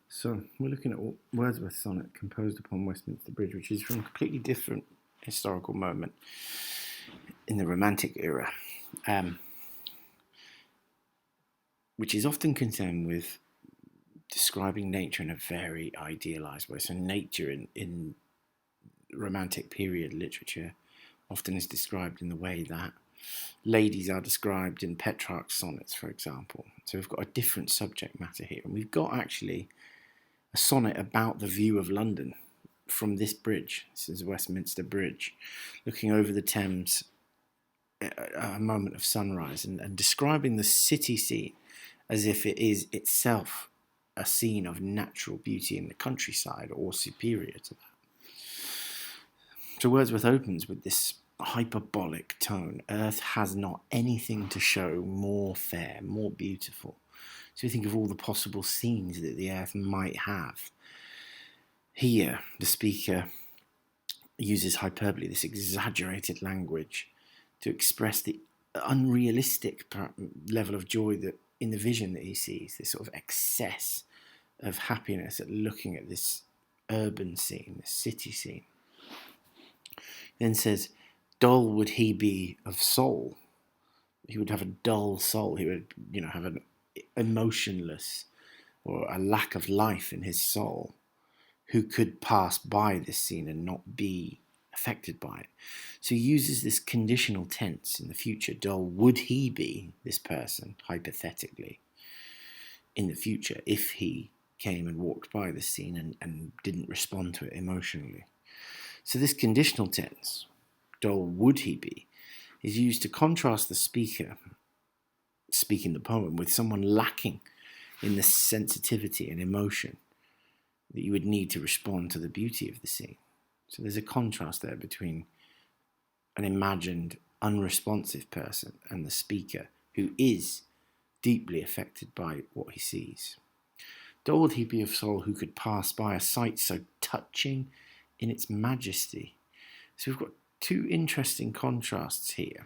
So we're looking at Wordsworth's sonnet composed upon Westminster Bridge, which is from a completely different historical moment in the Romantic era, which is often concerned with describing nature in a very idealized way. So nature in Romantic period literature often is described in the way that ladies are described in Petrarch's sonnets, for example. So we've got a different subject matter here, and we've got actually a sonnet about the view of London from this bridge. This is Westminster Bridge, looking over the Thames at a moment of sunrise and describing the city scene as if it is itself a scene of natural beauty in the countryside or superior to that. So Wordsworth opens with this hyperbolic tone. Earth has not anything to show more fair, more beautiful. So you think of all the possible scenes that the earth might have. Here, the speaker uses hyperbole, this exaggerated language, to express the unrealistic level of joy that in the vision that he sees, this sort of excess of happiness at looking at this urban scene, this city scene. He then says, dull would he be of soul. He would have a dull soul. He would, have an emotionless or a lack of life in his soul, who could pass by this scene and not be affected by it. So he uses this conditional tense in the future. Dull would he be, this person, hypothetically, in the future, if he came and walked by this scene and didn't respond to it emotionally. So this conditional tense, dull would he be, is used to contrast the speaker speaking the poem with someone lacking in the sensitivity and emotion that you would need to respond to the beauty of the scene. So there's a contrast there between an imagined unresponsive person and the speaker who is deeply affected by what he sees. Dull would he be of soul who could pass by a sight so touching in its majesty. So we've got two interesting contrasts here.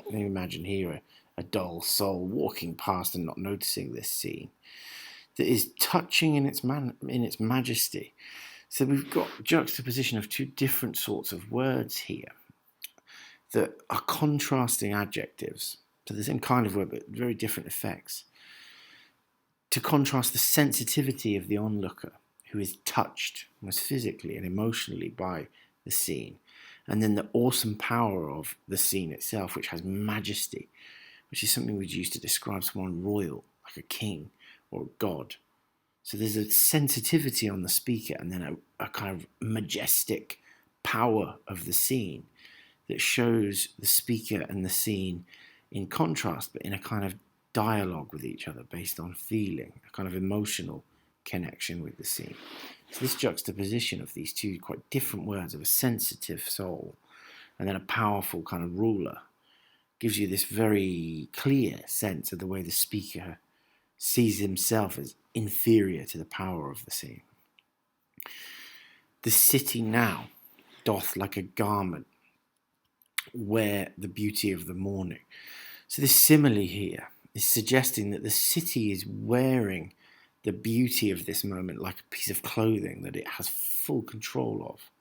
You imagine here a dull soul walking past and not noticing this scene that is touching in its majesty. So we've got juxtaposition of two different sorts of words here that are contrasting adjectives to the same kind of word but very different effects, to contrast the sensitivity of the onlooker who is touched most physically and emotionally by the scene, and then the awesome power of the scene itself, which has majesty, which is something we'd use to describe someone royal, like a king or a god. So there's a sensitivity on the speaker and then a kind of majestic power of the scene that shows the speaker and the scene in contrast, but in a kind of dialogue with each other based on feeling, a kind of emotional connection with the scene. So this juxtaposition of these two quite different words of a sensitive soul and then a powerful kind of ruler gives you this very clear sense of the way the speaker sees himself as inferior to the power of the scene. The city now doth like a garment wear the beauty of the morning. So this simile here is suggesting that the city is wearing the beauty of this moment like a piece of clothing that it has full control of.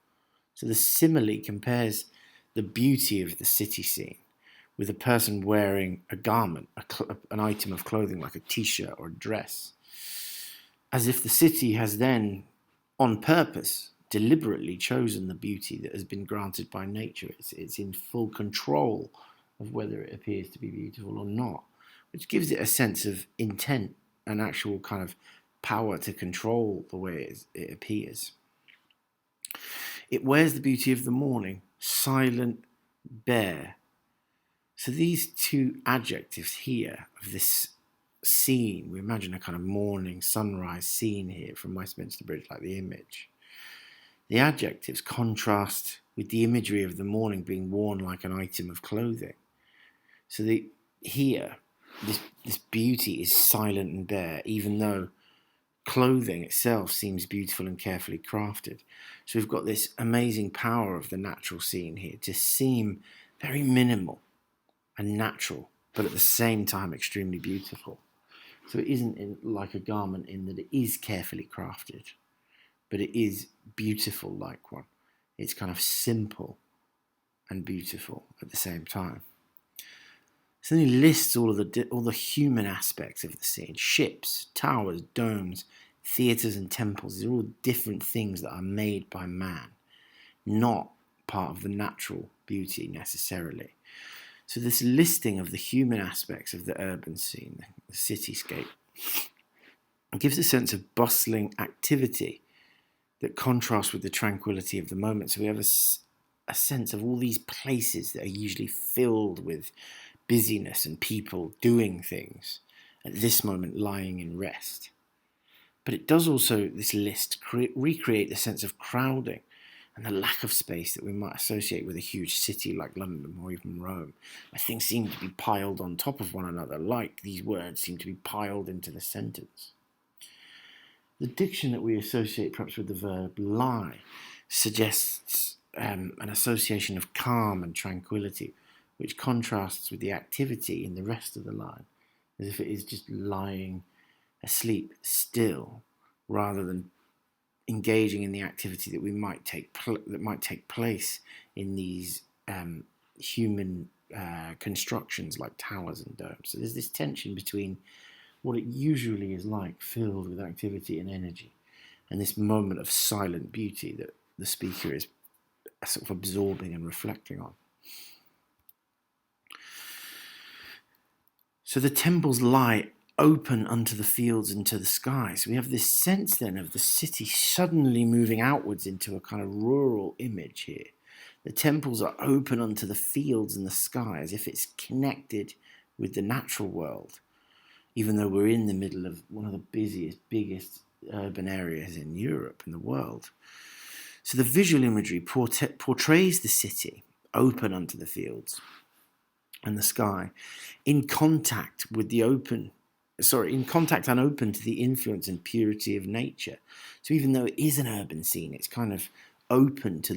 So the simile compares the beauty of the city scene with a person wearing a garment, an item of clothing like a t-shirt or a dress, as if the city has then, on purpose, deliberately chosen the beauty that has been granted by nature. It's in full control of whether it appears to be beautiful or not, which gives it a sense of intent and actual kind of power to control the way it appears. It wears the beauty of the morning, silent, bare. So these two adjectives here of this scene, we imagine a kind of morning sunrise scene here from Westminster Bridge, like the image. The adjectives contrast with the imagery of the morning being worn like an item of clothing. So this beauty is silent and bare, even though clothing itself seems beautiful and carefully crafted. So we've got this amazing power of the natural scene here to seem very minimal and natural, but at the same time extremely beautiful. So it isn't like a garment in that it is carefully crafted, but it is beautiful like one. It's kind of simple and beautiful at the same time. So then he lists all the human aspects of the scene: ships, towers, domes, theatres, and temples. These are all different things that are made by man, not part of the natural beauty necessarily. So this listing of the human aspects of the urban scene, the cityscape, gives a sense of bustling activity that contrasts with the tranquility of the moment. So we have a sense of all these places that are usually filled with busyness and people doing things, at this moment lying in rest. But it does also, this list, recreate the sense of crowding and the lack of space that we might associate with a huge city like London or even Rome, where things seem to be piled on top of one another, like these words seem to be piled into the sentence. The diction that we associate perhaps with the verb lie suggests an association of calm and tranquility, which contrasts with the activity in the rest of the line, as if it is just lying asleep still, rather than engaging in the activity that might take place in these human constructions like towers and domes. So there's this tension between what it usually is like, filled with activity and energy, and this moment of silent beauty that the speaker is sort of absorbing and reflecting on. So the temples lie open unto the fields and to the skies. We have this sense then of the city suddenly moving outwards into a kind of rural image here. The temples are open unto the fields and the sky, as if it's connected with the natural world, even though we're in the middle of one of the busiest, biggest urban areas in Europe and the world. So the visual imagery portrays the city open unto the fields and the sky, in contact and open to the influence and purity of nature. So even though it is an urban scene, it's kind of open to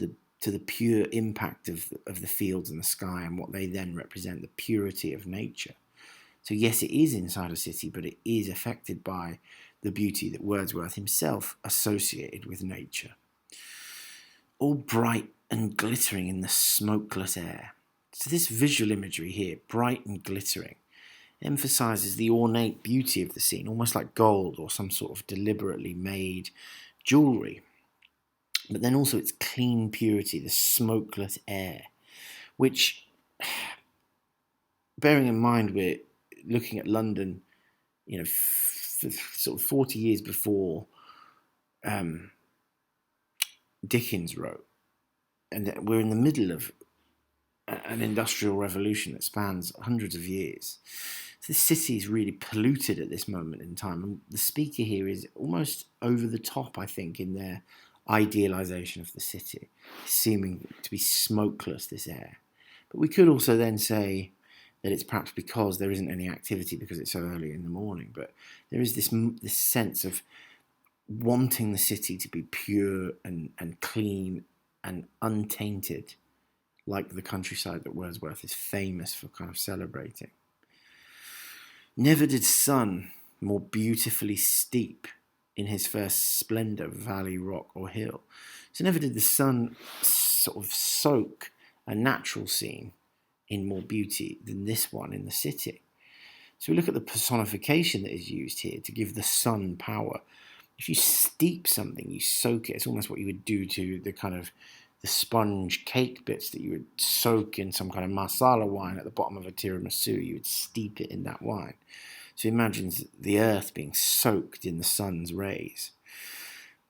the pure impact of the fields and the sky and what they then represent, the purity of nature. So yes, it is inside a city, but it is affected by the beauty that Wordsworth himself associated with nature. All bright and glittering in the smokeless air. So this visual imagery here, bright and glittering, emphasizes the ornate beauty of the scene, almost like gold or some sort of deliberately made jewelry. But then also its clean purity, the smokeless air, which, bearing in mind we're looking at London, sort of 40 years before Dickens wrote, and that we're in the middle of an industrial revolution that spans hundreds of years. So the city is really polluted at this moment in time, and the speaker here is almost over the top, I think, in their idealization of the city, seeming to be smokeless, this air. But we could also then say that it's perhaps because there isn't any activity because it's so early in the morning, but there is this sense of wanting the city to be pure and clean and untainted, like the countryside that Wordsworth is famous for kind of celebrating. Never did sun more beautifully steep in his first splendour valley, rock, or hill. So never did the sun sort of soak a natural scene in more beauty than this one in the city. So we look at the personification that is used here to give the sun power. If you steep something, you soak it. It's almost what you would do to the sponge cake bits that you would soak in some kind of masala wine at the bottom of a tiramisu. You would steep it in that wine. So imagine the earth being soaked in the sun's rays.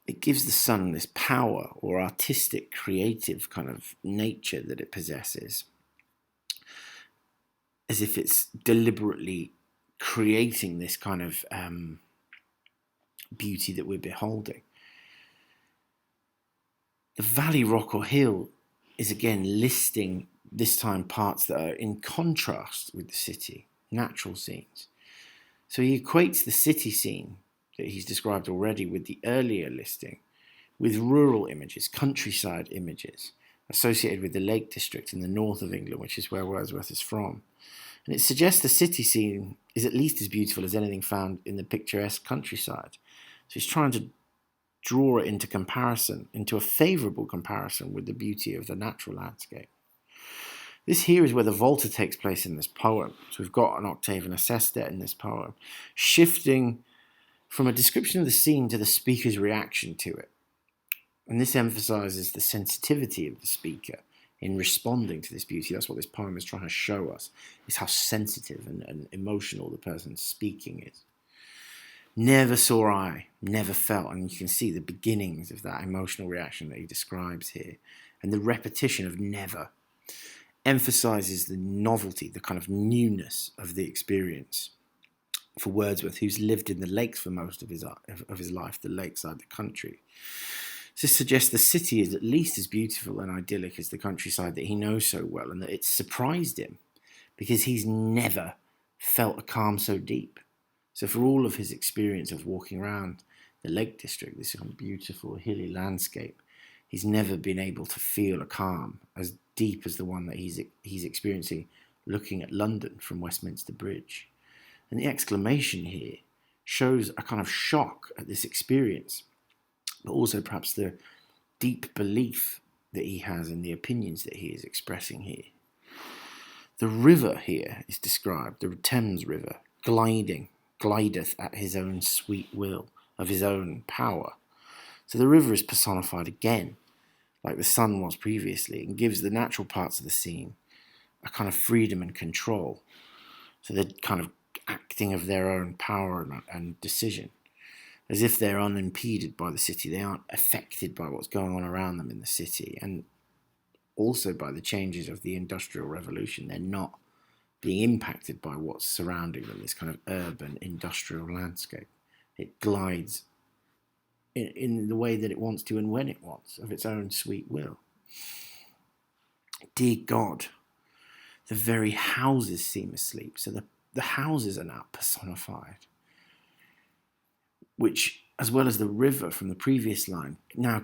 It gives the sun this power or artistic, creative kind of nature that it possesses, as if it's deliberately creating this kind of beauty that we're beholding. The valley, rock, or hill is again listing, this time, parts that are in contrast with the city, natural scenes. So he equates the city scene that he's described already with the earlier listing with rural images, countryside images, associated with the Lake District in the north of England, which is where Wordsworth is from. And it suggests the city scene is at least as beautiful as anything found in the picturesque countryside. So he's trying to draw it into comparison, into a favourable comparison with the beauty of the natural landscape. This here is where the volta takes place in this poem. So we've got an octave and a sestet in this poem, shifting from a description of the scene to the speaker's reaction to it. And this emphasises the sensitivity of the speaker in responding to this beauty. That's what this poem is trying to show us, is how sensitive and emotional the person speaking is. Never saw I, never felt, and you can see the beginnings of that emotional reaction that he describes here. And the repetition of never emphasises the novelty, the kind of newness of the experience. For Wordsworth, who's lived in the lakes for most of his life, the lakeside, the country. This suggests the city is at least as beautiful and idyllic as the countryside that he knows so well, and that it's surprised him because he's never felt a calm so deep. So for all of his experience of walking around the Lake District, this kind of beautiful hilly landscape, he's never been able to feel a calm as deep as the one that he's experiencing looking at London from Westminster Bridge. And the exclamation here shows a kind of shock at this experience, but also perhaps the deep belief that he has in the opinions that he is expressing here. The river here is described, the Thames River, glideth at his own sweet will, of his own power. So the river is personified again, like the sun was previously, and gives the natural parts of the scene a kind of freedom and control. So they're kind of acting of their own power and decision. As if they're unimpeded by the city, they aren't affected by what's going on around them in the city, and also by the changes of the Industrial Revolution. They're not being impacted by what's surrounding them, this kind of urban industrial landscape. It glides in the way that it wants to and when it wants, of its own sweet will. Dear God, the very houses seem asleep. So the houses are now personified, which, as well as the river from the previous line, now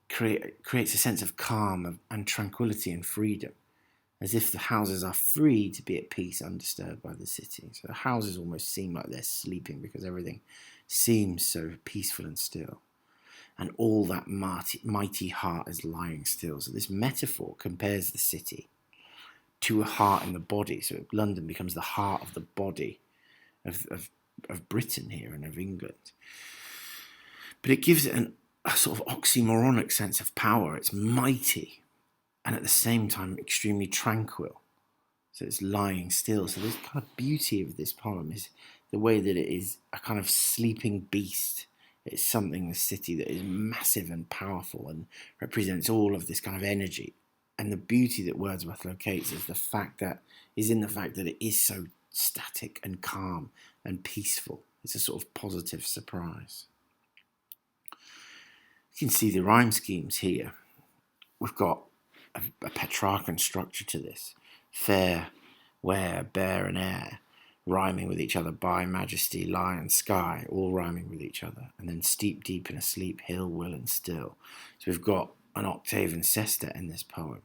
creates a sense of calm and tranquility and freedom, as if the houses are free to be at peace, undisturbed by the city. So the houses almost seem like they're sleeping because everything seems so peaceful and still. And all that mighty heart is lying still. So this metaphor compares the city to a heart in the body. So London becomes the heart of the body of Britain here and of England. But it gives it a sort of oxymoronic sense of power. It's mighty and at the same time extremely tranquil. So it's lying still. So this kind of beauty of this poem is the way that it is a kind of sleeping beast. It's something, the city, that is massive and powerful and represents all of this kind of energy. And the beauty that Wordsworth locates is in the fact that it is so static and calm and peaceful. It's a sort of positive surprise. You can see the rhyme schemes here. We've got a Petrarchan structure to this. Fair, where, bear and air, rhyming with each other. By, majesty, lie and sky, all rhyming with each other. And then steep, deep and asleep, hill, will and still. So we've got an octave and sestet in this poem,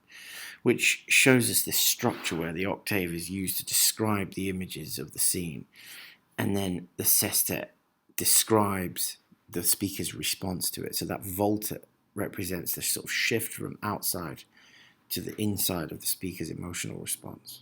which shows us this structure where the octave is used to describe the images of the scene, and then the sestet describes the speaker's response to it. So that volta represents the sort of shift from outside to the inside of the speaker's emotional response.